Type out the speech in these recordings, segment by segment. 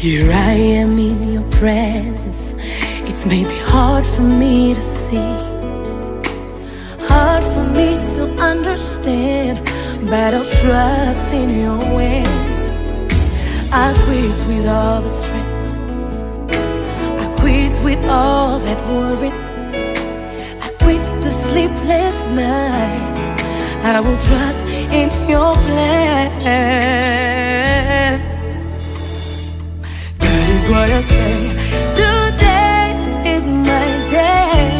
Here I am in your presence. It's maybe hard for me to see, hard for me to understand, but I'll trust in your ways. I quit with all the stress, I quit with all that worry, I quit the sleepless nights. I will trust in your plan. That is what I say. Today is my day.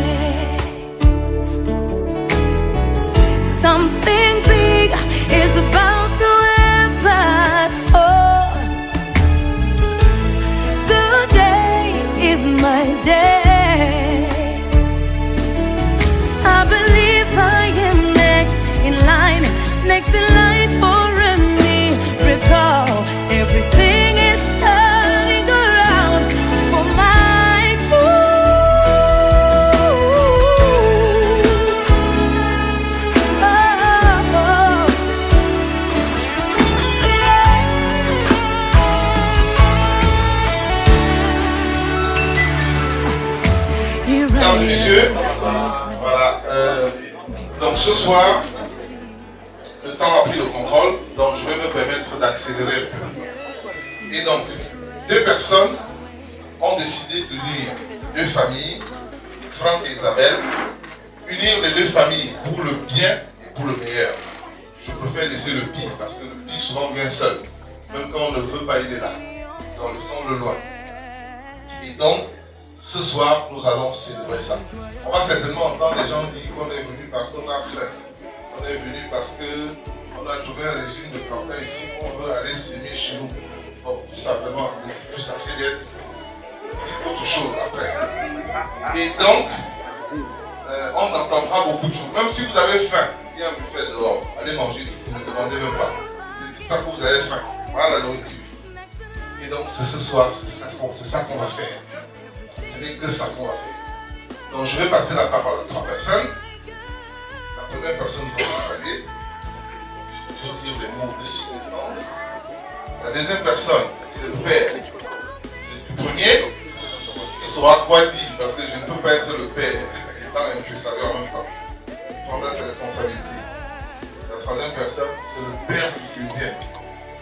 Something big is about to happen. Oh, today is my day. I believe I am next in line for a miracle. Everything is turning around for my good. Oh, yeah. Mesdames et messieurs, voilà. Donc ce soir, le temps a pris le contrôle, donc je vais me permettre d'accélérer un peu. Et donc, deux personnes ont décidé d'unir deux familles, Franck et Isabelle, unir les deux familles pour le bien et pour le meilleur. Je préfère laisser le pire, parce que le pire souvent vient seul. Même quand on ne veut pas, il est là. Dans le sang, le loin. Et donc, ce soir, nous allons célébrer ça. On va certainement entendre les gens dire qu'on est venu parce qu'on a faim. On est venu parce qu'on a trouvé un régime de campagne ici, on veut aller s'aimer chez nous. Donc, tout simplement, tout ça fait d'être autre chose après. Et donc, on entendra beaucoup de choses. Même si vous avez faim, il y a un buffet dehors, allez manger, ne demandez même pas. Ne dites pas que vous avez faim. Voilà la nourriture. Et donc, c'est ce soir, c'est ça qu'on va faire. Ce n'est que ça qu'on va faire. Donc, je vais passer la parole à trois personnes. La première personne va se saluer. Il faut dire les mots de circonstance. La deuxième personne, c'est le père du premier. Il saura quoi dire parce que je ne peux pas être le père étant un impresario en même temps. Il prendra ses responsabilités. La troisième personne, c'est le père du deuxième.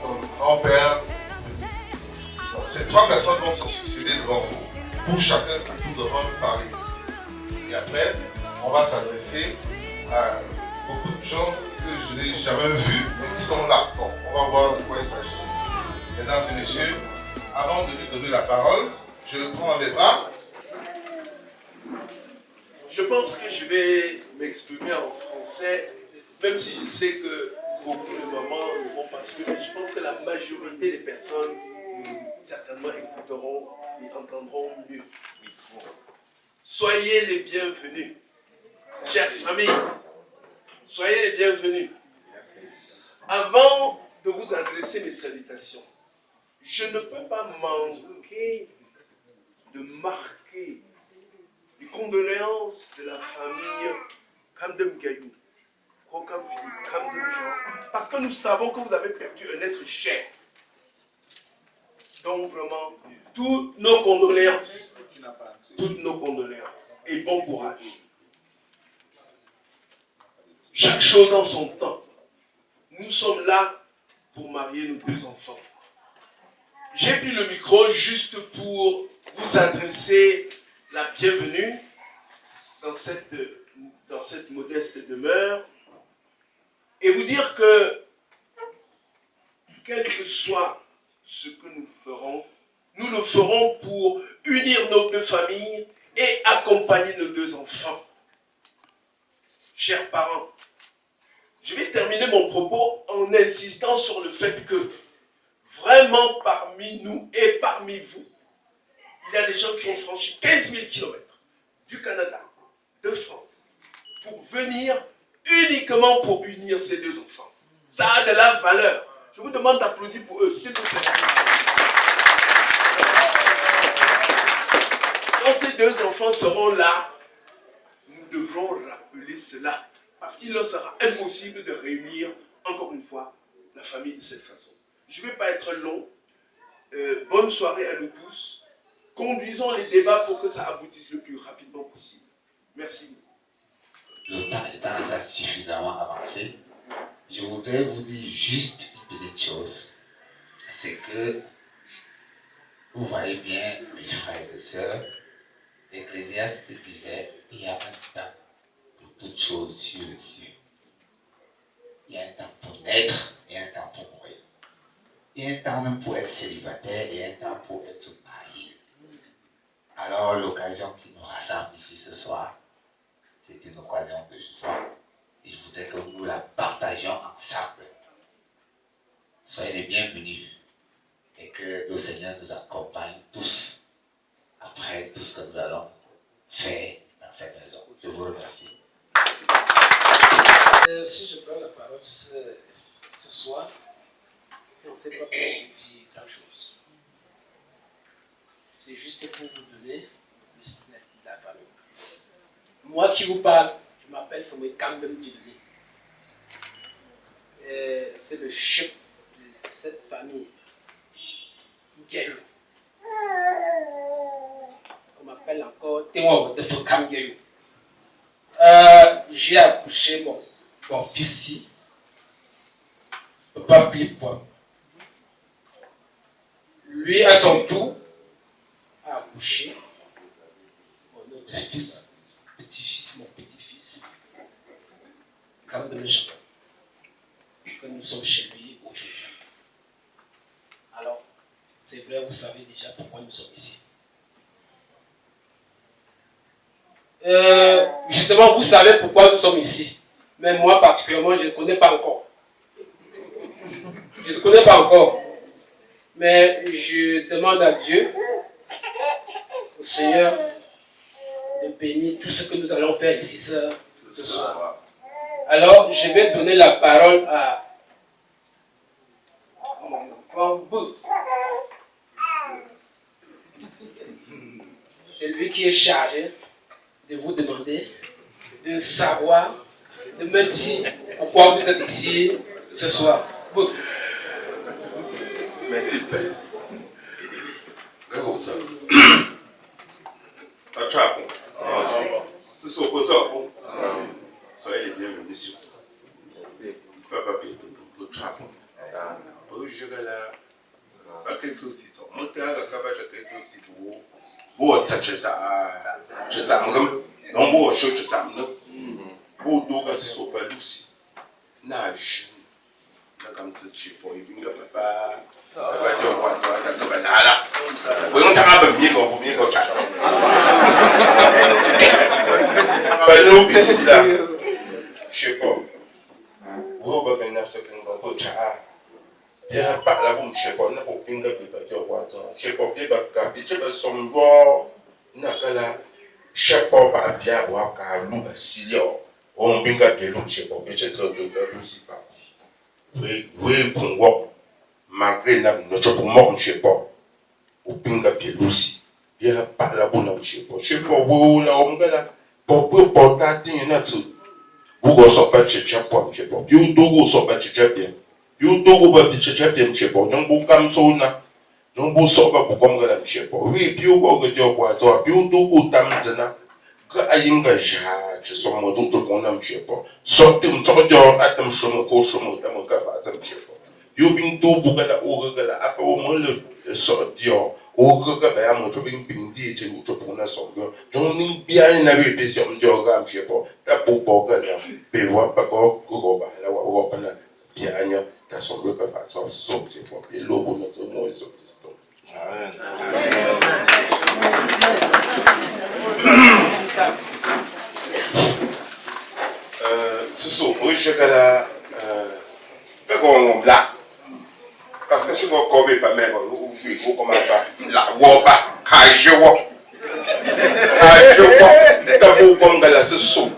Donc le grand-père. Donc ces trois personnes vont se succéder devant vous. Pour chacun à tout devant parler. Et après, on va s'adresser à beaucoup de gens que je n'ai jamais vus, mais qui sont là. Bon, on va voir de quoi il s'agit. Mesdames et messieurs, avant de lui donner la parole, je le prends dans mes bras. Je pense que je vais m'exprimer en français, même si je sais que beaucoup de mamans ne vont pas suivre, mais je pense que la majorité des personnes certainement écouteront et entendront mieux. Soyez les bienvenus. Chère famille, soyez les bienvenus. Avant de vous adresser mes salutations, je ne peux pas manquer de marquer les condoléances de la famille Kamdem Gayou, Kokam Philippe, Kamdem Jean, parce que nous savons que vous avez perdu un être cher. Donc vraiment, toutes nos condoléances, et bon courage. Chaque chose en son temps. Nous sommes là pour marier nos deux enfants. J'ai pris le micro juste pour vous adresser la bienvenue dans cette modeste demeure et vous dire que quel que soit ce que nous ferons, nous le ferons pour unir nos deux familles et accompagner nos deux enfants. Chers parents, je vais terminer mon propos en insistant sur le fait que vraiment parmi nous et parmi vous, il y a des gens qui ont franchi 15 000 km du Canada, de France, pour venir uniquement pour unir ces deux enfants. Ça a de la valeur. Je vous demande d'applaudir pour eux, s'il vous plaît. Quand ces deux enfants seront là, nous devrons rappeler cela, parce qu'il leur sera impossible de réunir, encore une fois, la famille de cette façon. Je ne vais pas être long. bonne soirée à nous tous. Conduisons les débats pour que ça aboutisse le plus rapidement possible. Merci. Le temps étant déjà suffisamment avancé, je voudrais vous dire juste une petite chose. C'est que vous voyez bien, mes frères et sœurs, l'Ecclésiaste disait il y a un temps pour toutes choses sur les cieux. Il y a un temps pour naître et un temps pour mourir. Il y a un temps même pour être célibataire et un temps pour être marié. Alors l'occasion qui nous rassemble ici ce soir, c'est une occasion de joie. Et je voudrais que nous la partagions ensemble. Soyez les bienvenus et que le Seigneur nous accompagne tous après tout ce que nous allons faire dans cette maison. Je vous remercie. Si je prends la parole ce soir, on ne sait pas comment vous dire grand chose. C'est juste pour vous donner le signet de la famille. Moi qui vous parle, je m'appelle Fomé Kambem Dieudonné. C'est le chef de cette famille. Guélo. On m'appelle encore Théo de Fokam Guélo. J'ai accouché mon fils ici. Papa Philippe Poivre. Lui, à son tour, a accouché mon autre fils, petit-fils, mon petit-fils, quand de Jean, que nous sommes chez lui aujourd'hui. Alors, c'est vrai, vous savez déjà pourquoi nous sommes ici. Justement, vous savez pourquoi nous sommes ici. Mais moi, particulièrement, je ne connais pas encore. Je ne connais pas encore. Mais je demande à Dieu, au Seigneur, de bénir tout ce que nous allons faire ici ce soir. Alors, je vais donner la parole à mon enfant Bou. C'est lui qui est chargé de vous demander, de savoir, de me dire pourquoi vous êtes ici ce soir. Bou. Merci le Père. Soyez les bienvenus sur toi. Il ne faut pas payer tout le travail. Je vais là. Pas quelque chose aussi. Monter à la cabane, je quelque chose aussi pour vous. Vous touchez ça. Je sais pas. Non, vous touchez ça. Vous devez se sauver aussi. Nage. Comme tu sais, pour y venir, papa. Papa, tu vois, tu vas là. Vous n'avez pas bien qu'on peut bien qu'on chatte. Pas nous ici là. Je sais pas. Vous avez bien ce que nous avons chatte. Bien pas là vous je sais pas, n'a pas bien que tu vois ça. Je sais pas bien que tu vas sombre. N'a que là. Je sais pas bien voir car nous silio. On bien que nous je sais pas, je sais que tu aussi pas. Oui, pour moi, malgré notre pour je sais pas, au pinga aussi. Il n'y a pas la bonne, je sais pas, où la on là, pour porter un autre. Vous s'en faites chez Japon, je sais pas, you do s'en faites chez Japon, you do chez Japon, je sais pas, donc vous comme ça, donc vous s'en faites pour comme là, je sais pas, oui, puis vous que tu vois, toi, puis vous do tamzena. Ayinga ja je suis mon tout le monde je sais pas sortez me sortir à tam chemin ko chemin tam ka fa tam je sais pas yo bin to bugala o gala apa o mo le sortir o ga ba ya mo to bin di je to pour na so donc ni bien na be be sur me ga je sais pas ta pour gala pe wa pas ko ba la wa pa na bien anya ta so le ka fa so je sais pas et le bon notre moi so amen. Ce sont oui je vais là pas qu'on là parce que je vais coller pas même ou comment pas la woba kajewo tabu comme là ce sont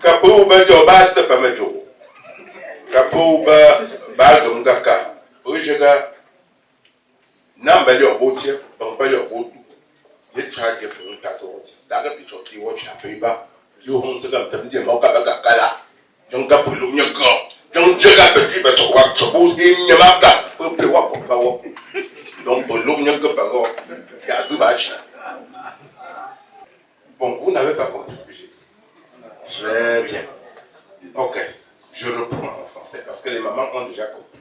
kapo ba jo ba tsa pa majo kapo ba dum gaka oui je ga namba le obotia ba ba le obotu ye charge pour un tato daga picho ti wo cha peba yo hon se ga tam die mo ga ga kala jong ga pulu nya go jong je ga petit ba to wa chobos et nyamaka pe wa pour favor. Donc l'eau n'y a que par rapport. Bon, vous n'avez pas compris ce que j'ai dit. Très bien. Ok, je reprends en français parce que les mamans ont déjà compris.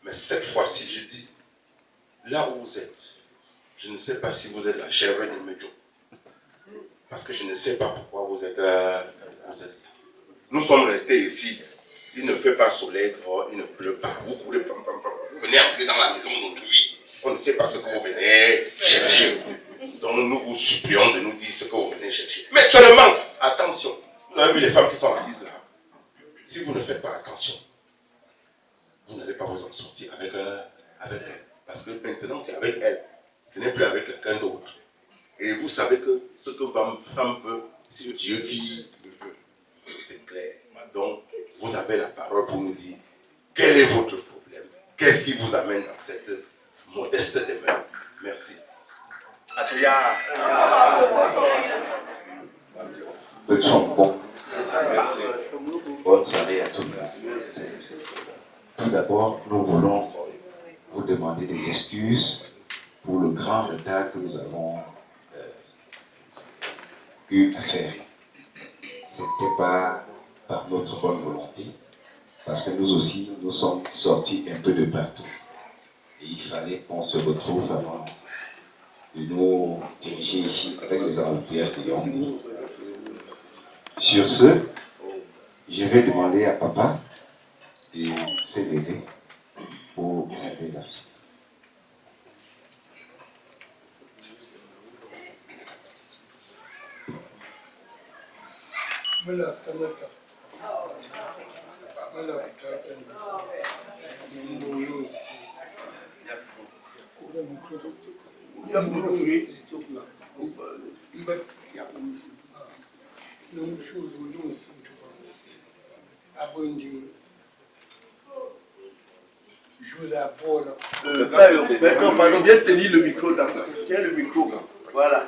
Mais cette fois-ci, je dis, là où vous êtes, je ne sais pas si vous êtes la chèvre des médios. Parce que je ne sais pas pourquoi vous êtes là. Nous sommes restés ici. Il ne fait pas soleil dehors, il ne pleut pas. Vous courez, vous venez entrer dans la maison d'autrui. On ne sait pas ce que vous venez chercher. Donc nous vous supplions de nous dire ce que vous venez chercher. Mais seulement, attention, vous avez vu les femmes qui sont assises là. Si vous ne faites pas attention, vous n'allez pas vous en sortir avec elle. Parce que maintenant c'est avec elle. Ce n'est plus avec quelqu'un d'autre. Et vous savez que ce que femme veut, c'est le Dieu qui le veut. C'est clair. Donc, vous avez la parole pour nous dire quel est votre problème. Qu'est-ce qui vous amène dans cette modeste demeure. Merci. Bon. Bonne soirée à tous. Tout d'abord, nous voulons vous demander des excuses pour le grand retard que nous avons eu à faire. Ce n'était pas par notre bonne volonté, parce que nous aussi, nous sommes sortis un peu de partout. Et il fallait qu'on se retrouve avant de nous diriger ici avec les embouteillages de Yaoundé. Sur ce, je vais demander à papa de s'élever pour saluer la fille. Pardon, viens tenir le micro d'abord. Tiens le micro. Voilà.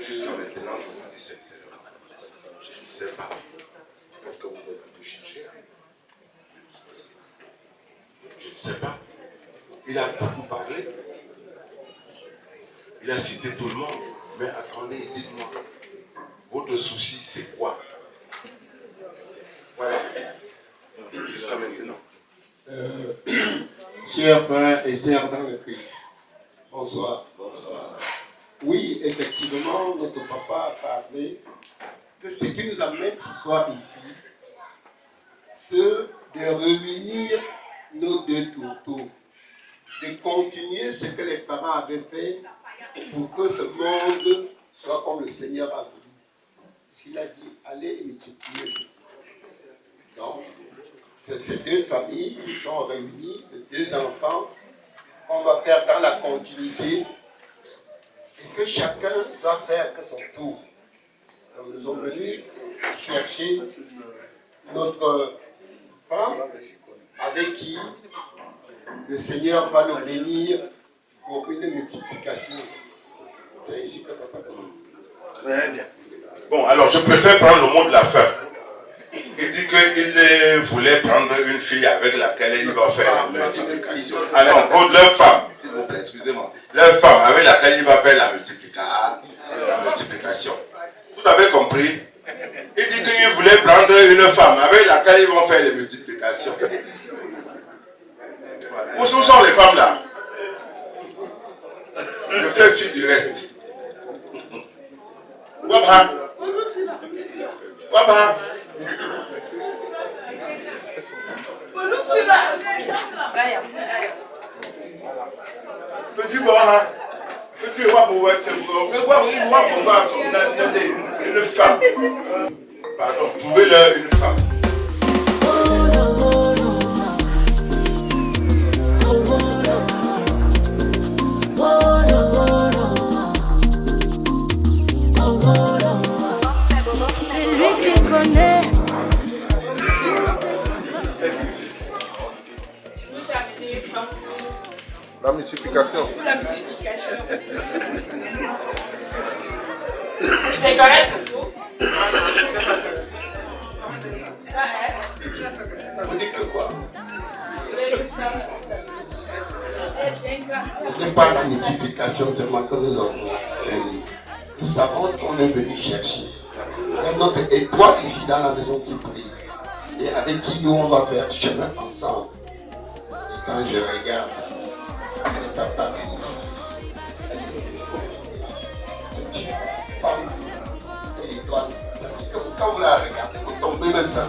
Jusqu'à maintenant, je vous dis sincèrement, je ne sais pas. Est-ce que vous êtes venu chercher? Je ne sais pas. Il a beaucoup parlé. Il a cité tout le monde. Mais attendez, dites-moi, votre souci, c'est quoi? Voilà. Jusqu'à maintenant. Chers frères et sœurs dans le Christ, bonsoir. Bonsoir. Oui, effectivement, notre papa a parlé que ce qui nous amène ce soir ici, c'est de réunir nos deux tourteaux, de continuer ce que les parents avaient fait pour que ce monde soit comme le Seigneur a voulu. S'il a dit, allez multiplier. Donc, c'est ces deux familles qui sont réunies, les deux enfants, qu'on va faire dans la continuité et que chacun va faire que son tour. Donc, nous sommes venus chercher notre femme avec qui le Seigneur va nous bénir pour une multiplication. C'est ici que papa commence. Très bien. Bon, alors je préfère prendre le mot de la fin. Il dit qu'il voulait prendre une fille avec laquelle il va faire la multiplication. Alors, leur femme, s'il vous plaît, excusez-moi. Leur femme avec laquelle il va faire la multiplication. Vous avez compris? Il dit qu'il voulait prendre une femme avec laquelle ils vont faire les multiplications. Où sont les femmes là? Je fais fi du reste. Papa. Papa. Peux-tu boire? Peux-tu voir pour voir une femme? Pardon, trouvez-leur une femme. C'est lui qui connaît. La multiplication. La multiplication. C'est correct pour vous? C'est pas ça. C'est pas elle. Vous dites que quoi? Ce n'est pas la multiplication seulement que nous avons. Nous savons ce qu'on est venu chercher. Il y a notre étoile ici dans la maison qui brille. Et avec qui nous on va faire chemin ensemble. Et quand je regarde, papa, c'est une femme, une étoile. Quand vous la regardez, vous tombez même ça.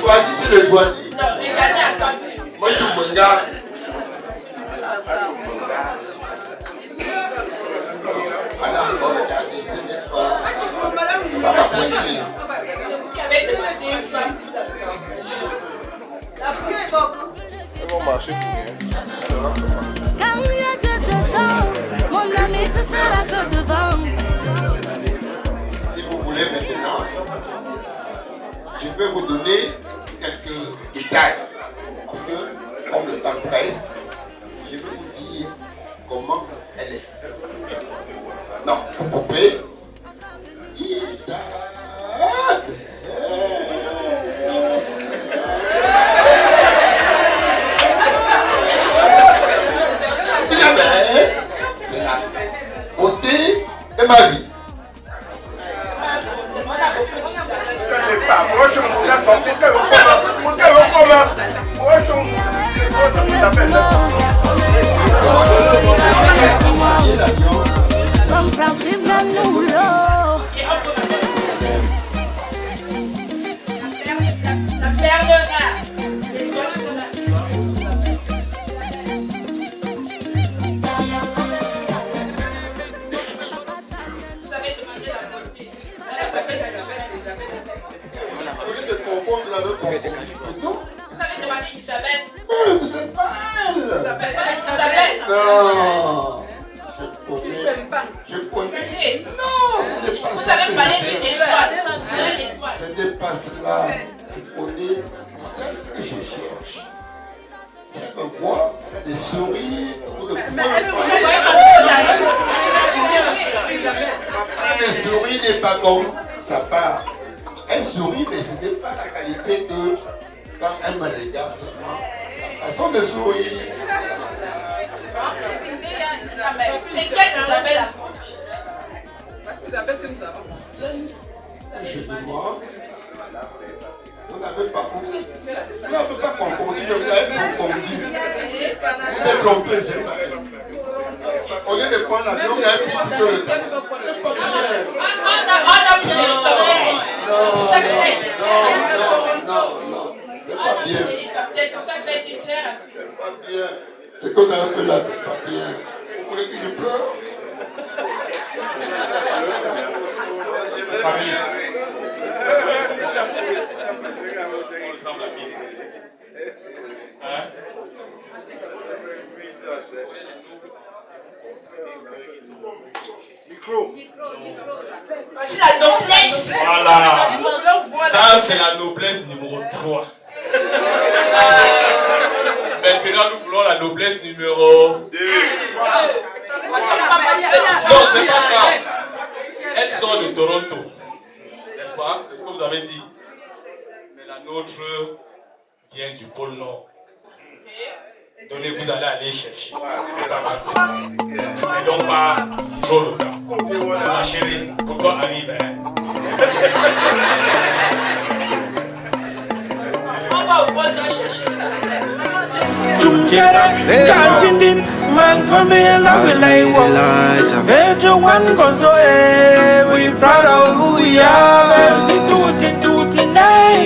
Choisissez le choisi. Moi je me regarde. Alors, regardez, ce n'est pas la pointeuse. C'est vous qui avez demandé une femme. La plus forte. Elles vont marcher pour rien. Quand il y a Dieu dedans, mon ami, tu seras que devant. Si vous voulez maintenant, je peux vous donner quelques détails. Parce que, comme le temps presse, je vais vous dire comment elle est. Non, vous coupez. C'est la beauté de ma vie. Comme Francis Ganoulo. La perle rare. Vous avez demandé la beauté. Elle s'appelle Vous avez demandé Isabelle. Vous savez pas elle. Vous s'appelle pas Isabelle. Non. Je connais. Non, ce n'est pas Vous ça. avez parlé d'une étoile. Ce n'est pas cela. Je connais celle que je cherche. Si elle me voit, des sourires ou de le sourire n'est pas comme ça part. Elle sourit, mais ce n'est pas la qualité que quand elle me regarde seulement. La façon de sourire. C'est quelle Isabelle a fait? s'est trompé, c'est pas. Au lieu de prendre l'avion, il a pris tout le temps. Non. C'est pas bien. C'est pas bien. Ce que vous avez fait là, c'est pas bien. Vous voulez que je pleure? Famille. Hein? Micro. Voici la noblesse. Voilà. Ça, c'est la noblesse numéro 3. Maintenant, nous voulons la noblesse numéro 2. Non, Non, c'est pas grave. Elle sort de Toronto. N'est-ce pas? C'est ce que vous avez dit. Mais la nôtre vient du pôle Nord. Donnez, vous allez aller chercher. C'est pas grave. Mais donc pas trop le temps. Ma chérie, pourquoi arrive, hein? on va au pôle Nord chercher. Kajindin, man for me, love like Vedra one goes away. We proud of who we are. Tutti,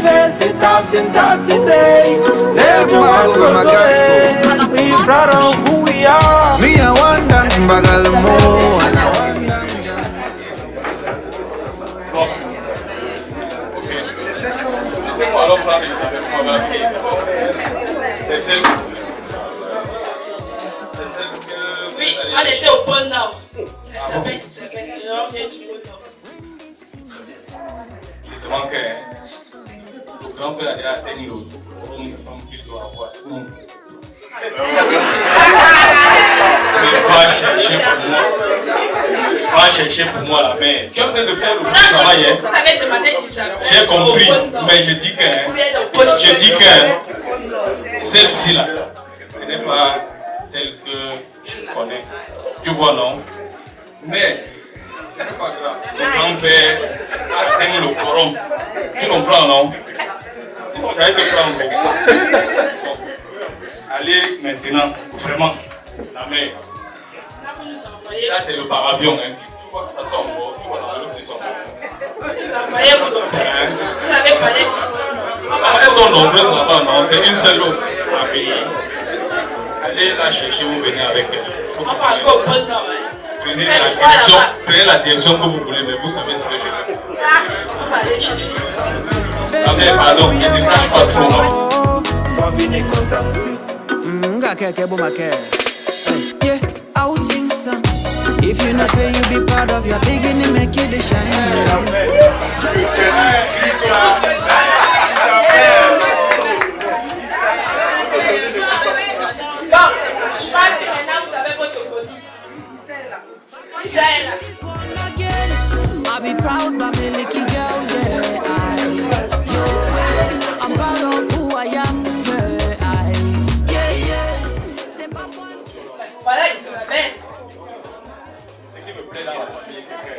versi tauti day. Vedra one goes away. We proud of who we are. Me, I want them bagalmo. Bon. Ok. Laissez-moi alors parler avec moi. C'est celle que... Oui, on était au pôle Nord. Elle s'appelle Nord, vient du pôle Nord. C'est seulement que le grand-père a déjà atteint le rôle de femme qu'il doit avoir. Sinon, il va chercher pour moi la mère. Tu es en train de faire le travail, hein? J'ai compris, mais je dis que celle-ci là, ce n'est pas celle que je connais. Tu vois, non? Mais ce n'est pas grave. Le grand-père atteint le quorum. Tu comprends, non? C'est bon, j'allais te prendre. Bon. Allez maintenant, vraiment, la mer. Ça, c'est le paravion. Hein. Tu vois que ça sort mort. Tu vois dans l'autre, c'est son mort. Elles sont nombreuses là-bas, non? C'est une seule eau à payer. Allez la chercher, vous venez avec elle. Prenez la direction que vous voulez, mais vous savez ce que je veux. On va aller chercher. Ok, pardon, ne déclenche pas trop, non? Yeah, I'll sing some. If you know say you be proud of your beginning, make you the shine. Bon, je pense que maintenant vous avez votre colis. Isaël. I'll be proud, my Milky girl, yeah. I'm proud of who I am, yeah. C'est pas moi. Voilà Isabelle. Ce qui me plaît dans la famille, c'est que...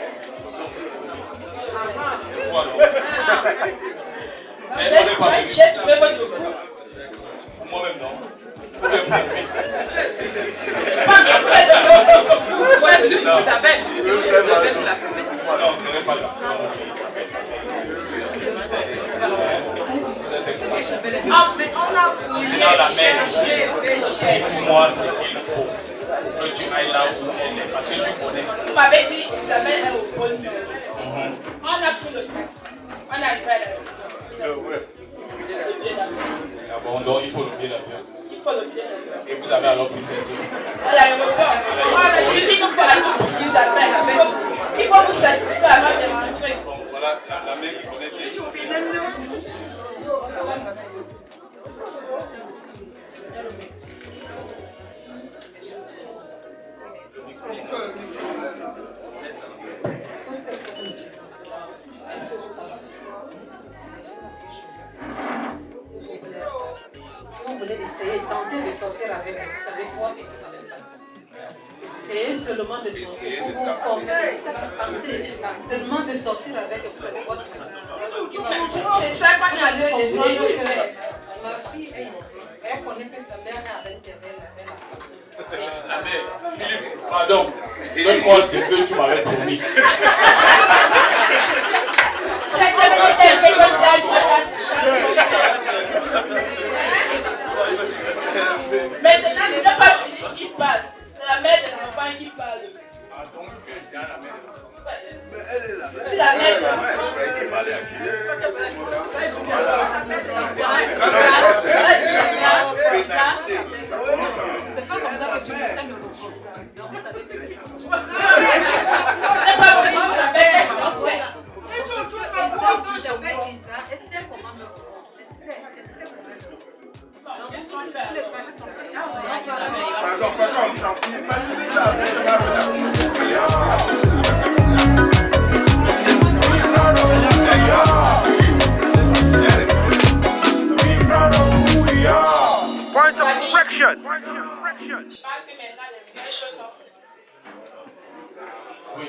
J'ai trouvé votre colis. Pour moi-même, non. Pour mon fils. Isabelle. Isabelle de la famille. Non, ce n'est pas là. Ah, mais on l'a fouillé. C'est dans la mer. Dis-moi ce qu'il faut. Que tu ailles là où elle est. Parce que tu connais. Vous m'avez dit Isabelle est au pôle Nord. On a pris le taxi. On a arrivé à l'aéroport. Ah bon, donc il faut le billet d'avion. Il faut le billet d'avion. Et vous avez alors pris celle-ci. À l'aéroport. On a dit qu'il faut la trouver pour Isabelle. Il faut vous satisfaire avant de rentrer. Donc voilà la mère qui connaît bien. Vous voulez essayer, tenter de sortir avec vous. Vous savez quoi, c'est qui va se passer. Essayez seulement de sortir. Seulement de sortir avec vous. Vous savez quoi, c'est qui va se passer. C'est ça qu'on est en train d'essayer de faire. Ma fille est ici. Elle connaît que sa mère est à l'intérieur. Mais Philippe, pardon, donne-moi ce que tu m'avais promis. Cette minute de négociation. Maintenant, ce n'est pas Philippe qui parle, c'est la mère de l'enfant qui parle. C'est la mère de l'enfant. C'est pas comme ça que tu m'aimes le repos. Vous savez que c'est ça. Ce n'est pas Philippe, ça fait qu'est-ce qu'on fait. Quand j'appelle Isa, elle sait comment me répondre. Elle sait comment me répondre. Qu'est-ce qu'on fait? Point of correction. Je pense que maintenant les vraies choses sont Oui.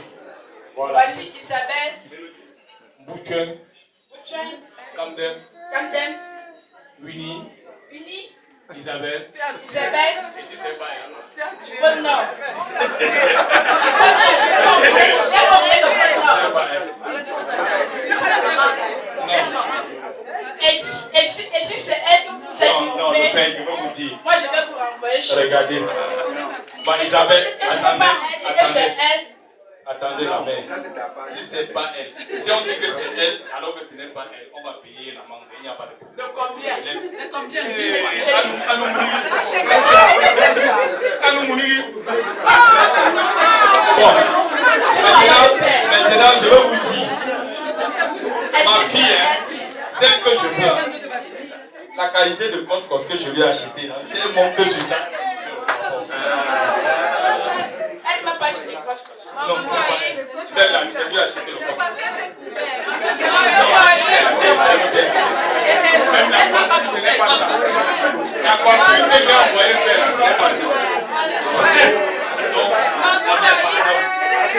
Voilà. Voici Isabelle, Bouchen, Camden, Winnie, Isabelle, ici c'est pas elle. Bon non. J'ai compris le Et si c'est elle que vous êtes non, le père, je veux vous dire. moi je vais vous renvoyer chez vous. Regardez. Isabelle, attendez la mère. Si c'est pas elle, si on dit que c'est elle, alors que ce n'est pas elle, on va payer la manque. Il n'y a pas de problème. De combien? De combien? Maintenant, je vais vous dire. Ma fille, celle que je veux, la qualité de coscos que je lui ai acheté, c'est un manque sur ça. Elle ne m'a pas acheté des coscos. Non, celle-là, je lui ai acheté le coscos. Même la coiffure, ce n'est pas ça. La coiffure que j'ai envoyée faire, ce n'est pas ça. Donc, on n'est pas là.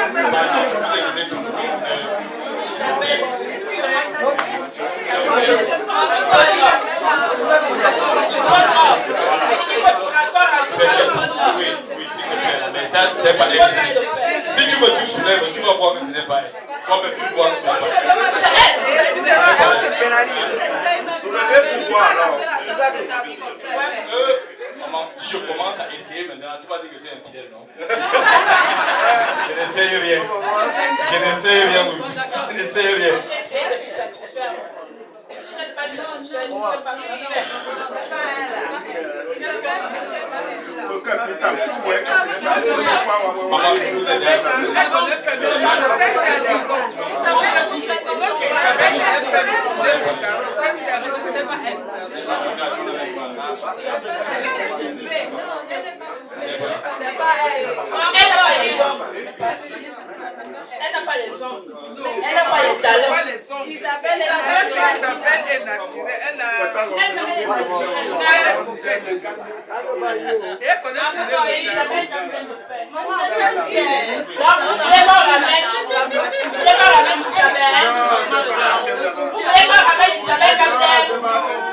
Maintenant, je vous ai donné tout le monde. Oui, s'il te plaît, mais ça, c'est pas elle ici. Si tu me soulèves, tu vas voir que ce n'est pas elle. Toi-même, tu vois que ce n'est pas elle. Maman, si je commence à essayer maintenant, tu vas dire que je suis infidèle, non? Je n'essaye rien. Je n'essaye rien. Je n'essaye rien. J'ai essayé de vous satisfaire. Vous n'êtes pas satisfait, je ne sais pas comment faire. Qu'est-ce que maman, vous êtes elle n'a pas les ongles. Elle n'a pas les talons. Isabelle est naturelle. Elle est naturelle. Isabelle t'aime le père. Donc, vous voulez pas ramener Isabelle. Vous voulez pas ramener Isabelle comme ça.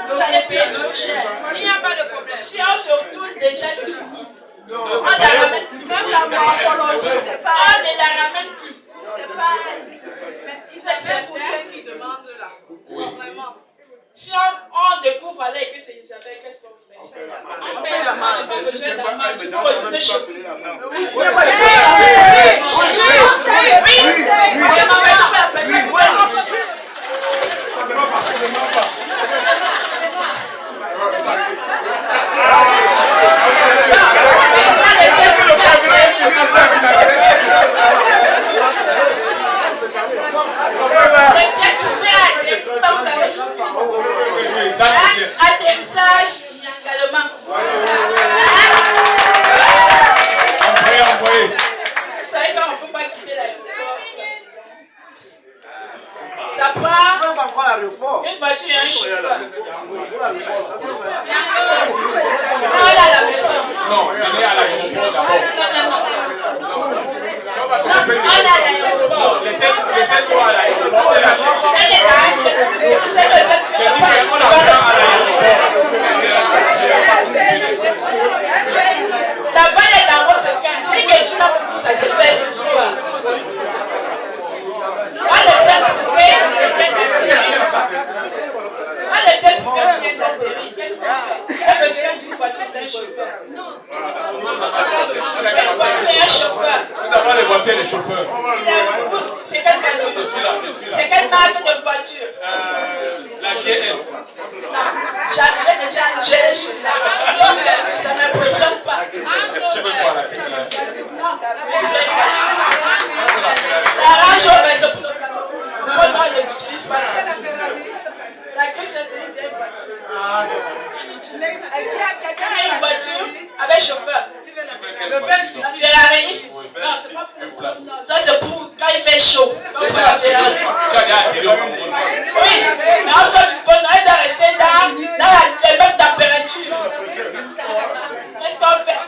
Vous allez payer trop cher. Il n'y a pas de problème. Si on se retourne déjà, c'est fini. On la ramène. Même la morphologie, c'est pas. On ne la ramène plus. C'est pas elle. Mais c'est Bouchen qui demande là. Vraiment. Si on découvre là que c'est Isabelle, qu'est-ce qu'on fait? On paye la marche. J'ai pas besoin d'amende. Tu peux retourner chez vous. Oui. Atterrissage, également. Vous savez qu'on ne peut pas quitter l'aéroport. Ça prend une voiture et un chauffeur. On est à la maison. Non, on est à l'aéroport d'abord. On est à l'aéroport. Laissez-moi à l'aéroport. Elle est à Haïti. Vous savez que c'est pas la balle est dans votre Une voiture et un chauffeur. Nous avons les voitures et les chauffeurs. C'est quelle voiture? Je suis là. C'est quelle marque de voiture? La GL. Non, j'ai déjà un GL, je suis là. Ça ne m'impressionne pas. Tu veux quoi la crise là? Non, la Range Rover, c'est pour le ballon. Pourquoi on n'utilise pas ça? La crise, c'est une vieille voiture. Est-ce qu'il y a quelqu'un qui a une voiture avec chauffeur? La Ferrari? Non, c'est pas pour. Non, ça c'est pour quand il fait chaud. Pas pour la Ferrari. Tu as déjà atterri au Cameroun? Oui, mais en soit du pont, on doit rester dans les mêmes températures. Qu'est-ce qu'on fait?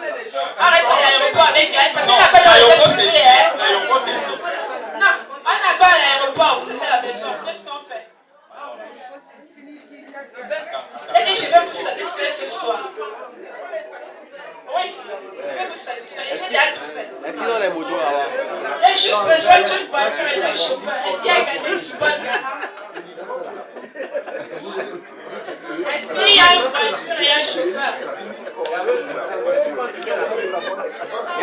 On reste à l'aéroport avec elle parce qu'on n'a pas de L'aéroport c'est ici. Non, on n'a pas à l'aéroport, vous êtes à la maison. Qu'est-ce qu'on fait? J'ai dit, je vais vous satisfaire ce soir. Oui, je vais vous satisfaire. J'ai déjà tout fait. Est-ce qu'ils ont les motos là-bas? J'ai juste besoin d'une voiture et d'un chauffeur. Est-ce qu'il y a quelqu'un qui se porte là? Est-ce qu'il y a une voiture et un chauffeur?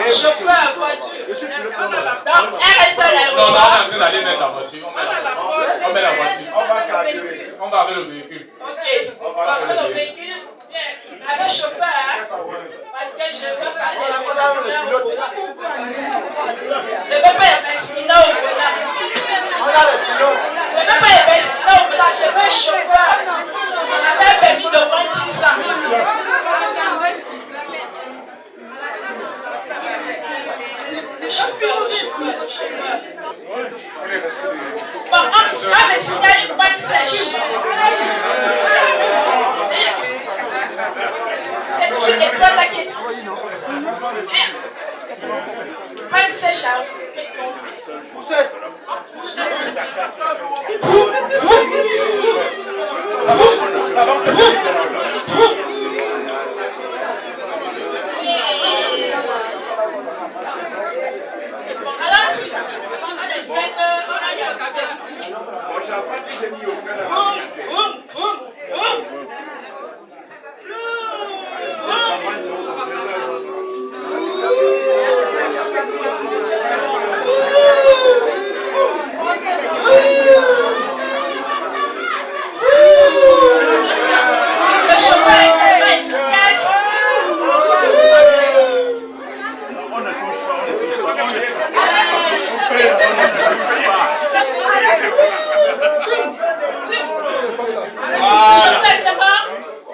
Chauffeur, voiture. Donc, elle reste à l'aéroport. Non, on est en train d'aller mettre la voiture. On met la voiture. On va avec le véhicule. Ok. On va avec le véhicule. Avec chauffeur, hein? Parce que je ne veux pas les mesquinats au volant. Je ne veux pas les mesquinats au volant. Je ne veux pas les mesquinats au volant. Je veux un chauffeur. On avait un permis de moins de 10 ans. Le chauffeur. Bon, on me signale une bonne sèche. C'est toujours des plans là qui est difficile. Merde. Bonne sèche, qu'est-ce qu'on fait?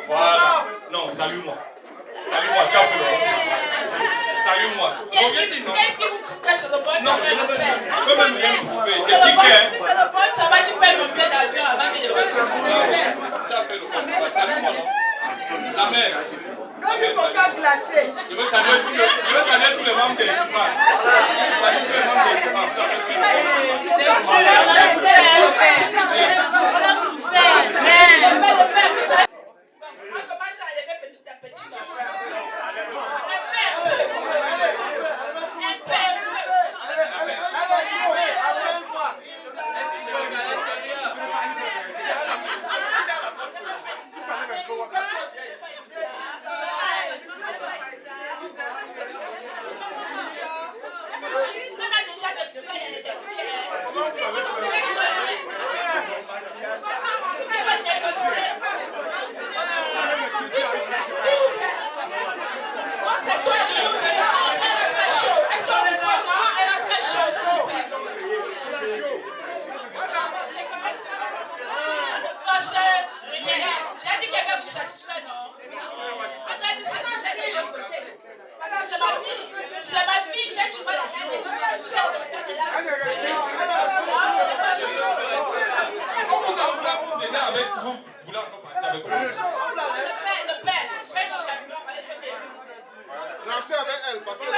Voilà. Non, salue-moi. Salue-moi, tu as fait le bon. Salue-moi. Qu'est-ce qui vous coupe sur le bon? Non, je ne peux même rien prouver. Si C'est c'est qui le bon, qui si c'est le bon, ça va, tu payes mon billet d'avion avant de le Tu as fait le bon. Salue-moi, non? La mère. Je veux saluer tous les membres de l'équipage. Salut tous les membres de l'équipage. On commence à lever petit à petit. J'ai dit qu'elle va vous satisfaire, non? On doit être satisfait de l'autre côté. Parce que c'est ma fille, j'ai du mal à la laisser. Vous êtes content de la L'entrée avec elle, parce que là,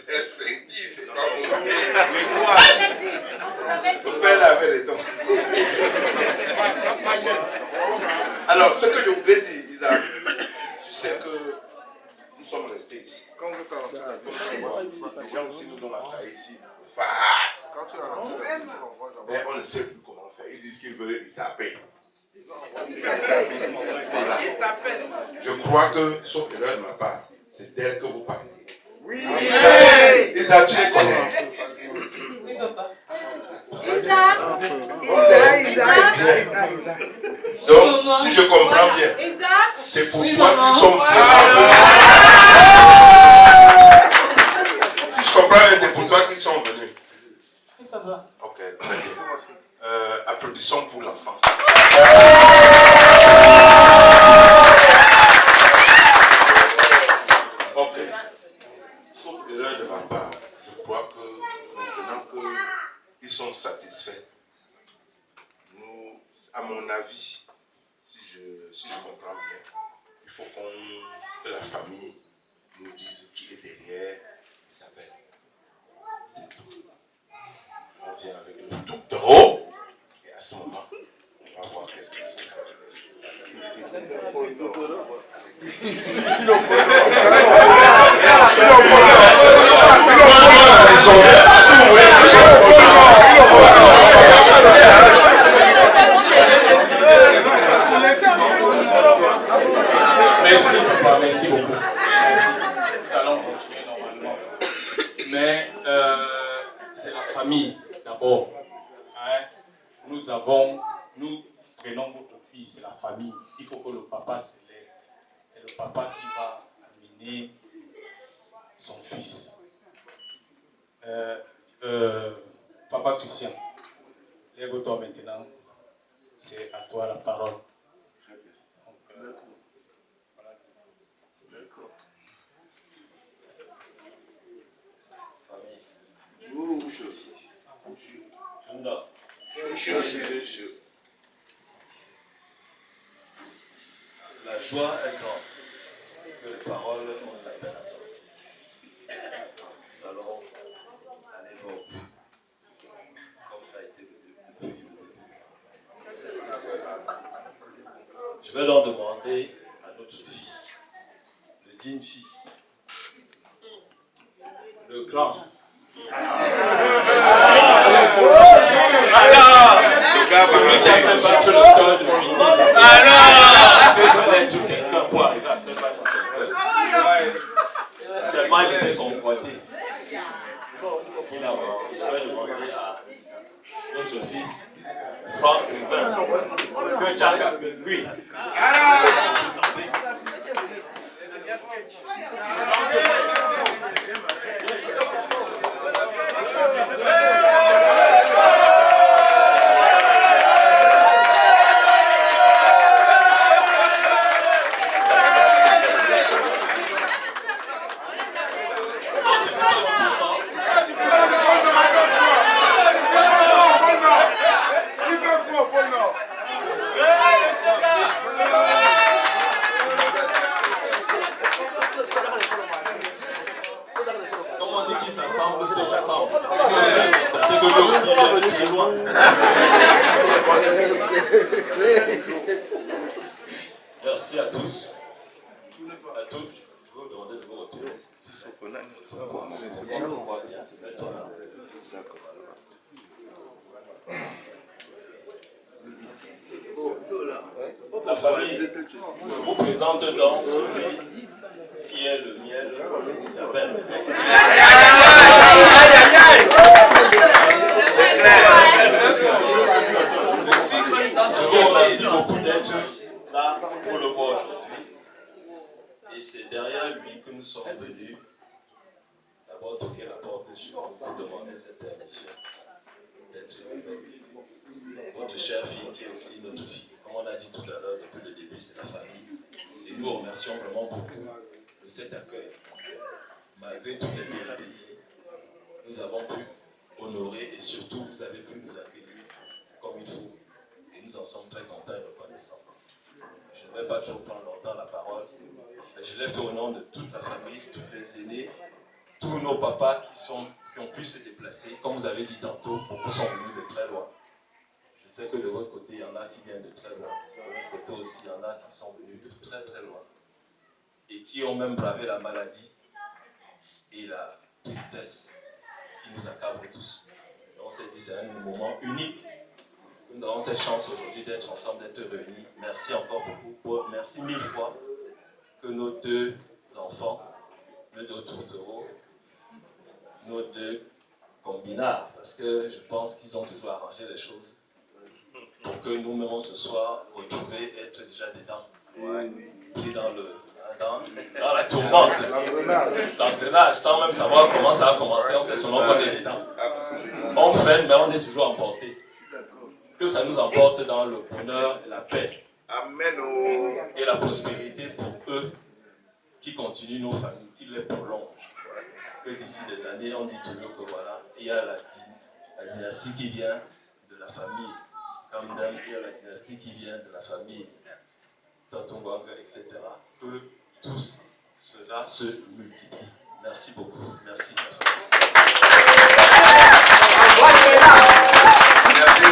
Elle s'est dit, c'est pas possible. Son père avait raison. Alors, ce que je voulais dire, Isaac, tu sais que nous sommes restés ici. Quand vous êtes rentré dans les gens aussi nous ont affaire ici. Mais on ne sait plus comment faire. Ils disent qu'ils veulent, ils s'appellent. Je crois que, sauf erreur de ma part, c'est d'elle que vous parlez. Oui. Isaac, tu les connais. Oui, papa. Donc, si je comprends bien, c'est pour toi qu'ils sont venus. Si je comprends bien, c'est pour toi qu'ils sont venus. Oui, papa. Ok, très bien. Applaudissons pour l'enfance. Ok. Sauf erreur de ma part, je crois que maintenant qu'ils sont satisfaits, nous, à mon avis, si je comprends bien, il faut que la famille nous dise qui est derrière Isabelle. C'est tout. On vient avec le tout de haut, et à ce moment, on va voir qu'est-ce qu'il faut faire. Merci papa, merci beaucoup. Merci. Nous allons continuer normalement. Mais c'est la famille d'abord. Hein? Nous prenons votre fille, c'est la famille. Il faut que le papa se lève. C'est le papa qui va amener son fils. Papa Christian, lève-toi maintenant. C'est à toi la parole. La joie est grande que les paroles ont la peine à sortir. Nous allons aller voir au but, comme ça a été le début. Je vais donc demander à notre fils, le digne fils, le grand. Celui qui a fait battre le cœur de Mini. Est-ce que vous allez tout quelqu'un pour arriver à faire battre son cœur? Tellement il était convoité. Il a avancé. Je vais demander à notre fils, Franck Rivin, que Jack appelle lui. Merci à tous. À toutes. Je vais vous demander de vous retourner. La famille, je vous présente donc celui qui est le miel qui s'appelle. Je vous remercie beaucoup d'être là pour le voir aujourd'hui. Et c'est derrière lui que nous sommes venus d'abord toquer la porte chez vous pour demander cette permission d'être avec votre chère fille qui est aussi notre fille. Comme on a dit tout à l'heure, depuis le début, c'est la famille. Et nous remercions vraiment beaucoup de cet accueil. Malgré tous les péripéties, nous avons pu honorer et surtout vous avez pu nous accueillir comme il faut. Et nous en sommes très contents et reconnaissants. Je ne vais pas trop prendre longtemps la parole, mais je l'ai fait au nom de toute la famille, tous les aînés tous nos papas qui ont pu se déplacer. Comme vous avez dit tantôt, beaucoup sont venus de très loin. Je sais que de votre côté, il y en a qui viennent de très loin. De votre côté aussi, il y en a qui sont venus de très très loin. Et qui ont même bravé la maladie et la tristesse qui nous accable tous. Et on s'est dit, c'est un moment unique. Nous avons cette chance aujourd'hui d'être ensemble, d'être réunis. Merci encore beaucoup. Merci mille fois que nos deux enfants, nos deux tourtereaux, nos deux combinards, parce que je pense qu'ils ont toujours arrangé les choses pour que nous-mêmes on se soit retrouvés, être déjà dedans. Pris dans la tourmente, l'engrenage, sans même savoir comment ça a commencé, on sait seulement qu'on est dedans. On freine, mais on est toujours emporté. Que ça nous emporte dans le bonheur et la paix. Amen. Et la prospérité pour eux qui continuent nos familles, qui les prolongent. Que d'ici des années, on dit toujours que voilà, il y a la dynastie qui vient de la famille Kamdam, il y a la dynastie qui vient de la famille Totongwanga, etc. Que tout cela se multiplie. Merci beaucoup. Merci. Merci.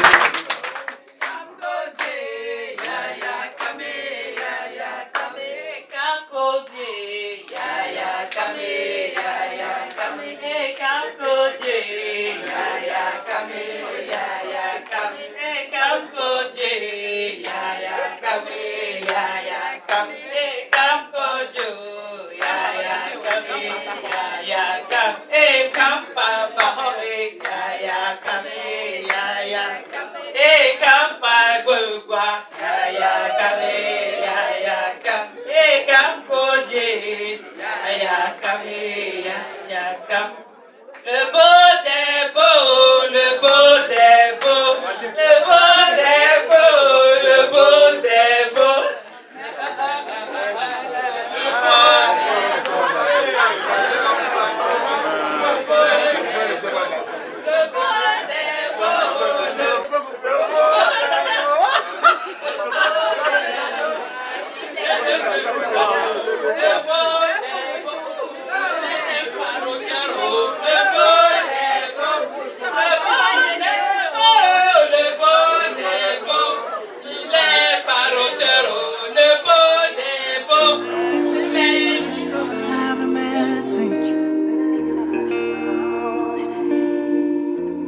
Le beau des beaux, le beau des beaux, le beau des beaux, le beau des beaux.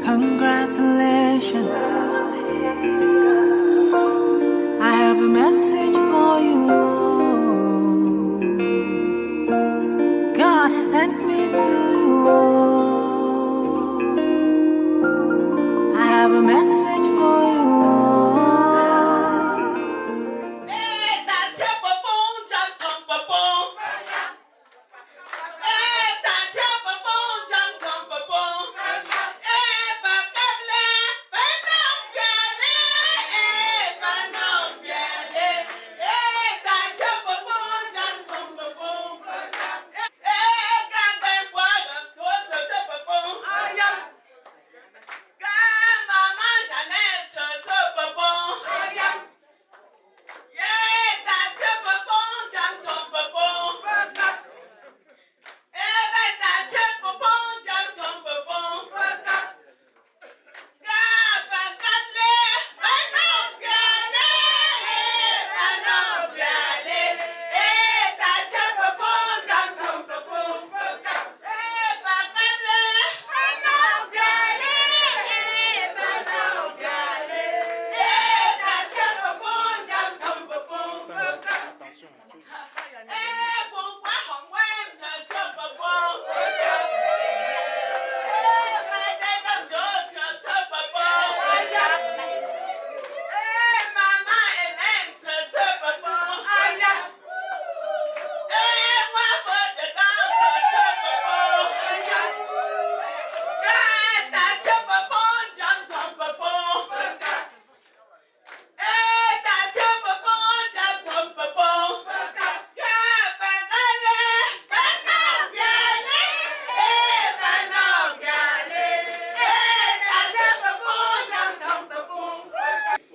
Congratulations, I have a message for you. God has sent me to you. I have a message for you.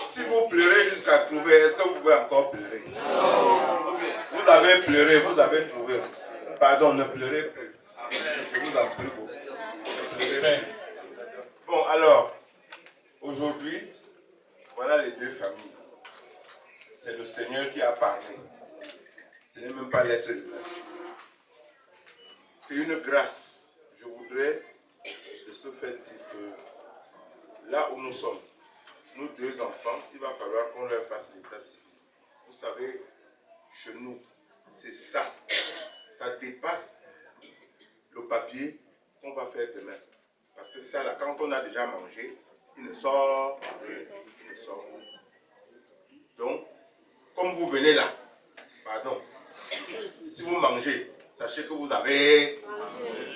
Si vous pleurez jusqu'à trouver, est-ce que vous pouvez encore pleurer? Non. Vous avez pleuré, vous avez trouvé. Pardon, ne pleurez plus. Je vous en prie beaucoup. Bon, alors, aujourd'hui, voilà les deux familles. C'est le Seigneur qui a parlé. Ce n'est même pas l'être humain. C'est une grâce. Je voudrais de ce fait dire que là où nous sommes, nos deux enfants, il va falloir qu'on leur fasse l'état civil. Vous savez, chez nous, c'est ça. Ça dépasse le papier qu'on va faire demain. Parce que ça, là, quand on a déjà mangé, il ne sort rien. Il ne sort rien. Donc, comme vous venez là, pardon, si vous mangez, sachez que vous avez...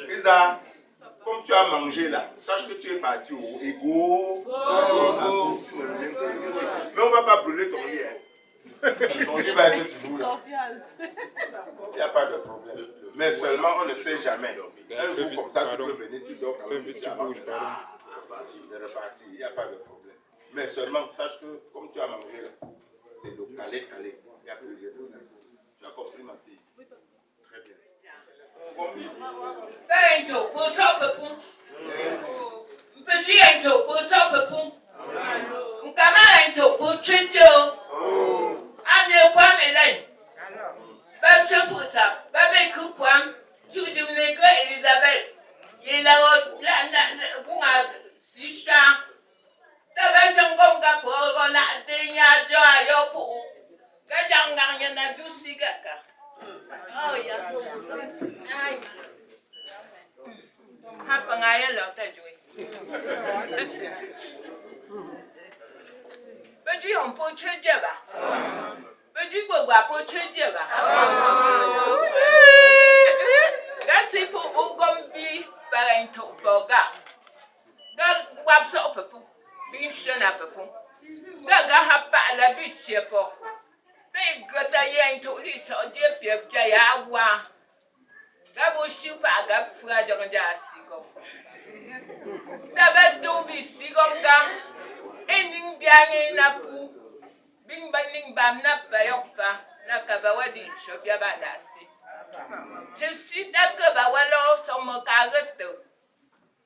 Isa, comme tu as mangé là, sache que tu es parti au ego. Tu ne viens que... Mais on ne va pas brûler ton lit. Hein. Ton lit va être toujours là. Il n'y a pas de problème. Mais seulement, on ne sait jamais. Un jour comme ça, tu peux venir, tu dors quand même. Tu bouges, de repartir. Il n'y a pas de problème. Mais seulement, sache que comme tu as mangé là, c'est le calé. Il n'y a plus de problème. Tu as compris, ma fille? Très bien. Bento, pour ça, pepon. Petit ento, pour ça, pepon. Camarento, pour Tchitio. Amenez quoi, Mélène? Bab Chefoussa, Babé Koupouam, tu dis Elisabeth. Il a si chat. D'abord, j'en comme pour on a des joie pour. Gajang n'a douci gaka. Oh, yeah. Hapa ngaya la tajui. Bedi on peut tuer ba. Bedi quoi pour tuer ba. That's pour Gombi parento boga. Ga wapso pepu. Bishana pepu. Ga hapa la biche po. Big gata yen to this or dear Pip Jayawa. Gabo super gap fragile jasigo. Daba do be sigom gam. Ending biang in a poo. Bing banging bam nap by Yopa. Nakabawadi Shobiabadasi. To see that Gabawalo, some Kagato.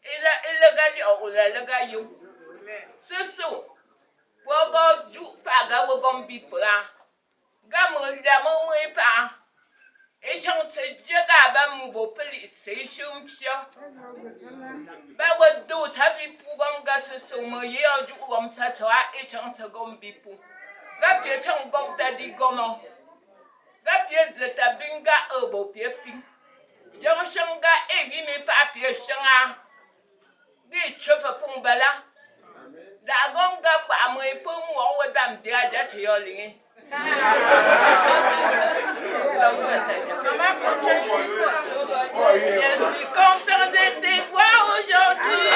Illegally or Laga you. So. We'll go do Paga, we're going to be bra. Gamu damo mwe pa. E chante jaga ba mbo police station sho. Ba wa do tabi pu gom ga so mo ye oju gom sa to a e chante gom bi pu. Ga pie chang gom ta di gomo. Ga pie zeta binga obo pie pin. Jong shanga e bi mi pa pie shanga. Di chopa pung bala. Da gom ga pa mo e pu mo wa dam dia ja che yo lingi. Je suis content de te voir aujourd'hui.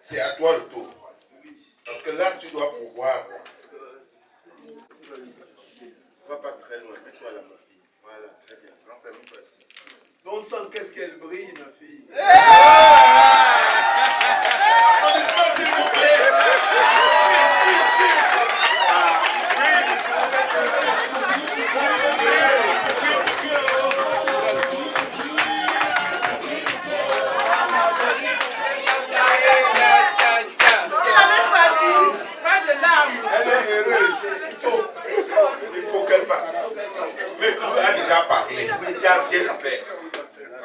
C'est à toi le tour. Parce que là, tu dois pouvoir. Va pas très loin, mets-toi là, ma fille. Voilà, très bien. Rentre-moi ici. Ton sang, qu'est-ce qu'elle brille, ma fille. Applaudissements, s'il vous plaît. Il faut qu'elle parte. Mais tu as déjà parlé. Mais il y a rien à faire.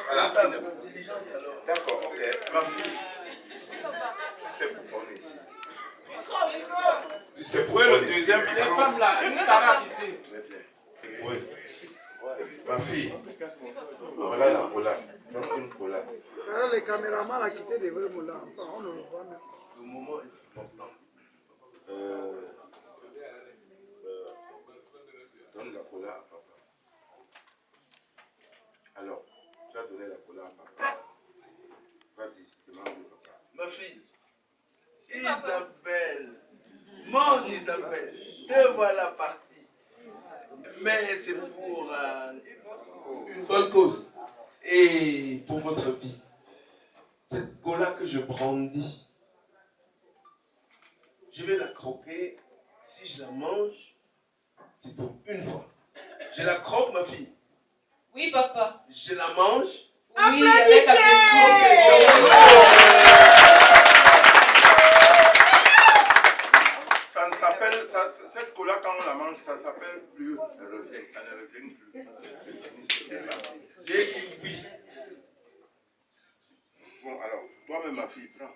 Voilà. D'accord, ok. Ma C'est pour Oui, toi, le deuxième les micro. femmes là, une carafe ici. Oui. Ma fille, voilà la cola. Prends une cola. Les caméramans a quitté les vrais moulins. Enfin, on ne le voit même. Le moment est important. Donne la cola à papa. Alors, tu as donné la cola à papa. Vas-y, demande-le papa. Ma fille, Isabelle, mon Isabelle, te voilà partie. Mais c'est pour une bonne cause et pour votre vie. Cette cola que je brandis, je vais la croquer. Si je la mange, c'est pour une fois. Je la croque, ma fille. Oui, papa. Je la mange. Oui, avec Ça ne s'appelle, cette cola quand on la mange, ça s'appelle plus revient, ça ne revient plus. C'est fini, c'est parti. J'ai dit oui. Bon alors, toi-même ma fille, prends.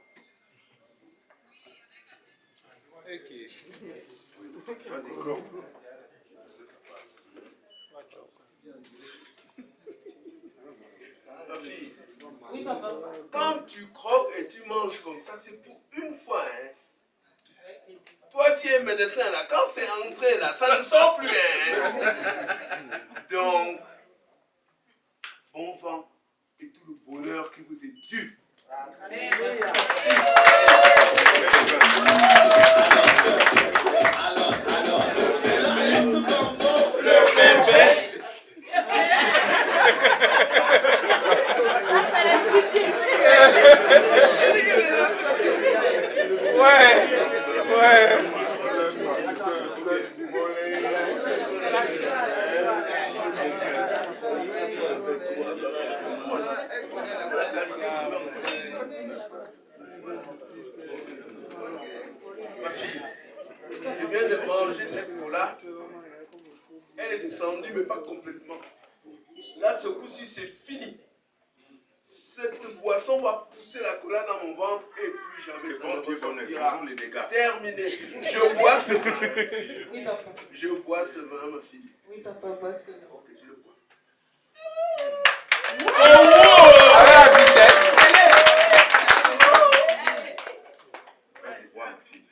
Ok. Vas-y, croque. Ma fille, oui, papa. Quand tu croques et tu manges comme ça, c'est pour une fois. Hein. Toi, tu es médecin là. Quand c'est entré là, ça ne sort plus. Hein. Donc, bon vent et tout le bonheur qui vous est dû. Le bébé. Ma fille, je viens de manger cette cola. Elle est descendue, mais pas complètement. Là, ce coup-ci, c'est fini. Cette boisson va pousser la cola dans mon ventre et plus jamais ça ne ressortira. Terminé. Je bois ce vin. Oui, papa. Je bois ce vin, ma fille. Oui, papa, bois ce vin. Ok, je le bois. Vas-y, bois ma fille.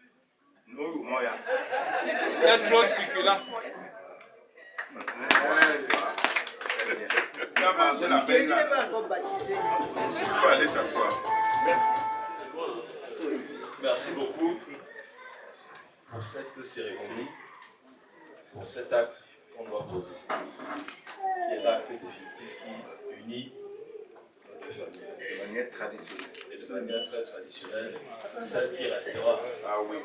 Non, moi, Il est trop succulent. ça se laisse pas. Très bien. Tu as mangé la belle là. Tu peux aller t'asseoir. Merci. Merci beaucoup pour cette cérémonie, pour cet acte qu'on doit poser, qui est l'acte définitif qui unit nos deux familles. De manière traditionnelle. Et de manière très traditionnelle, celle qui restera. Ah oui.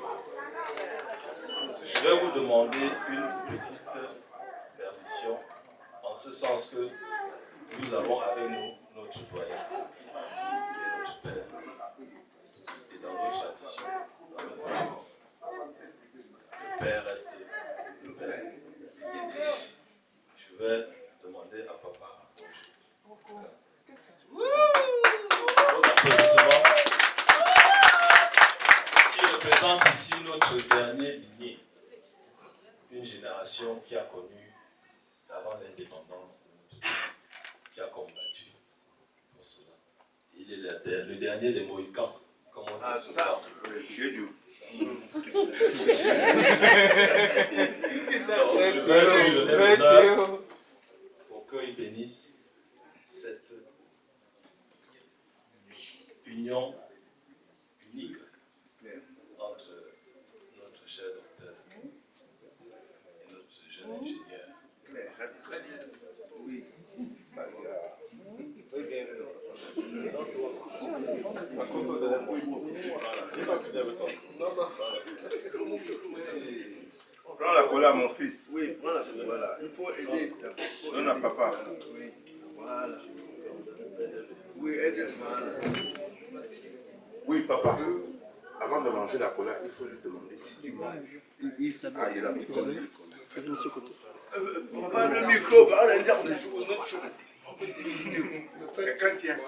Je vais vous demander une petite permission, en ce sens que nous avons avec nous notre doyen et notre père, tous, et dans nos traditions, dans nos éléments, le père reste le père. Je vais demander à papa. Vos applaudissements qui représente ici notre dernière lignée, une génération qui a connu avant l'indépendance de notre pays, qui a combattu pour cela. Il est le dernier des Mohicans, comme on dit. Ah, ça, tu es Dieu. Je vais lui donner l'honneur pour qu'il bénisse cette union unique entre notre cher docteur et notre jeune ingénieur. Très bien. Oui. Prends la cola, mon fils. Oui, prends la cola. Il faut aider. Donne à papa. Oui, voilà. Oui, aide-le. Oui, papa. Avant de manger la cola, il faut lui demander si tu manges. Ah, il a mis comme Papa, le micro, on a dit on joue notre chose. Quelqu'un tient.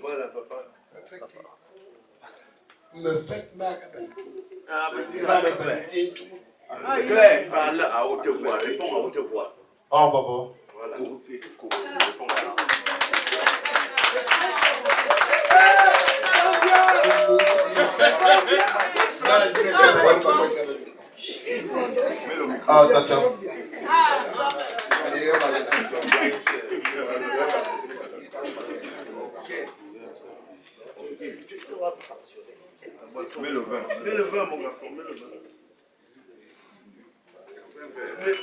Voilà, papa. Me faites mal. Claire, parle à haute voix, réponds à haute voix. Oh, Bobo. Voilà. Ah, d'accord. Mets le vin. Mets le vin, mon garçon. Mets le vin.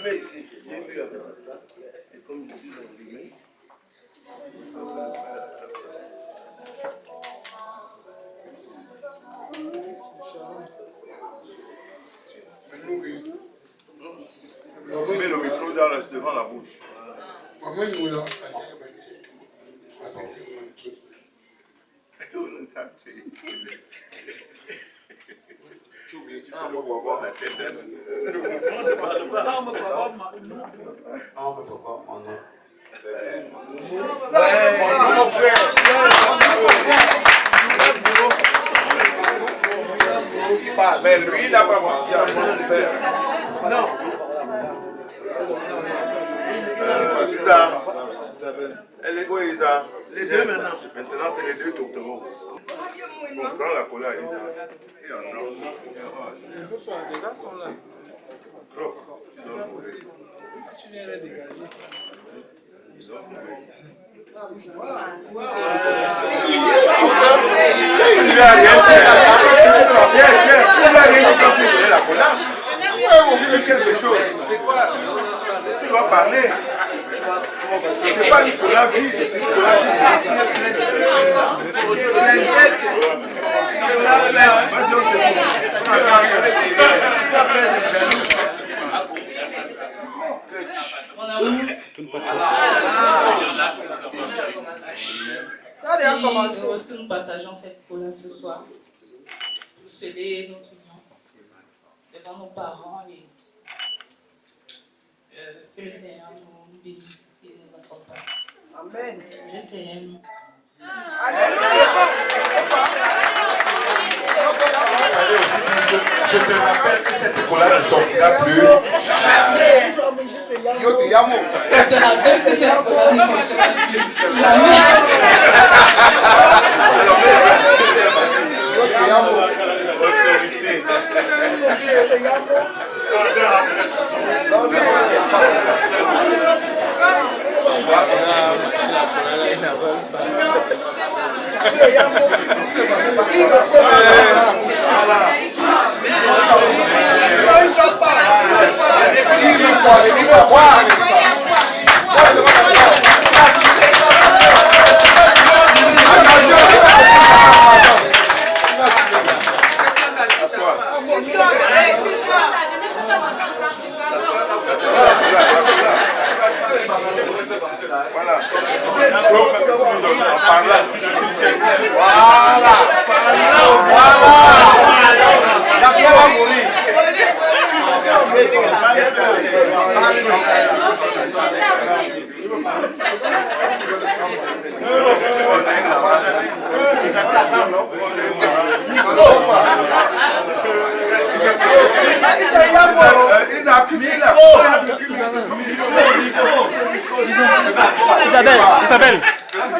Mets ici. J'ai vu avec ça. Et comme je suis enrhumé. Mets le micro devant la bouche. Mais lui, il n'a pas mangé. Non. Isa. Elle est quoi, Isa? Les deux maintenant. Maintenant, c'est les deux tourtereaux. On prend la cola, Isa. Les gars sont là. Tu viens les dégager. Tu ne vas rien dire. Tiens, tu ne vas rien dire quand tu veux la cola. On veut quelque chose. C'est quoi? Tu dois parler. C'est pas une cola vide, c'est une cola vide. Vas-y, on Est-ce que nous partageons cette cola ce soir pour sceller notre union devant nos parents et que le Seigneur nous bénisse et nous accompagne. Amen. Je t'aime. Je te rappelle que cette cola ne sortira plus jamais. Je te rappelle que cette cola ne sortira plus jamais.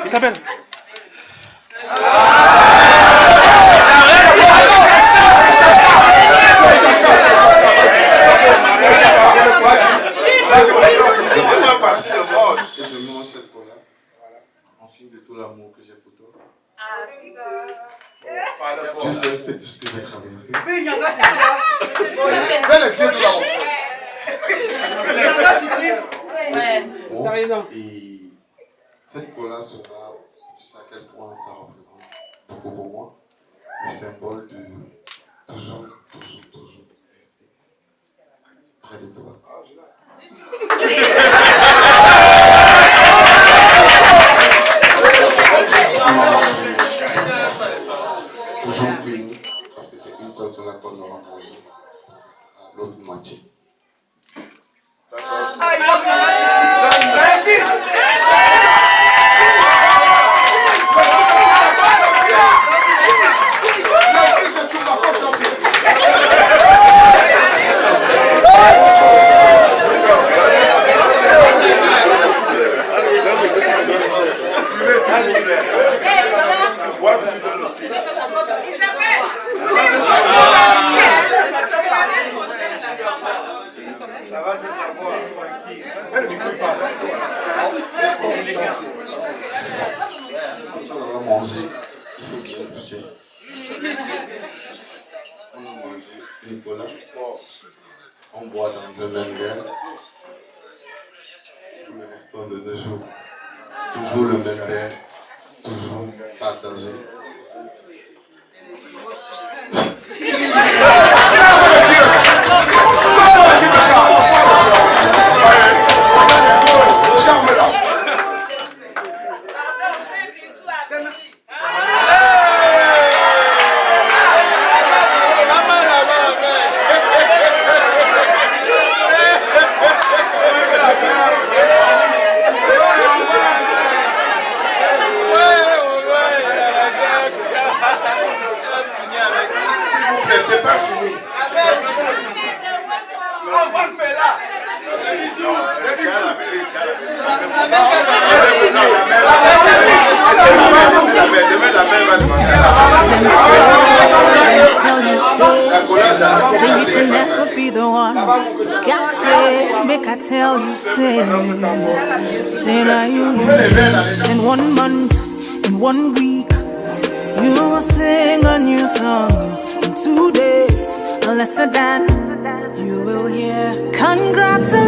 Isabelle. Je mange cette cola en signe de tout l'amour que j'ai pour toi. Je sais, c'est tout ce que j'ai traversé. Et cette cola sera, tu sais à quel point ça représente beaucoup pour moi, le symbole de toujours rester près de toi. Toujours unis, parce que c'est une seule cola qu'on aura mangée à l'autre moitié. On a mangé Nicolas. On boit dans un même verre. Pour le restant de 2 jours. Toujours le même verre. Toujours partagé. C'est pas fini. Say you can never be the one. God say, make I tell you, say now you in 1 month, in 1 week, you will sing a new song. In 2 days, lesser than you will hear. Congrats.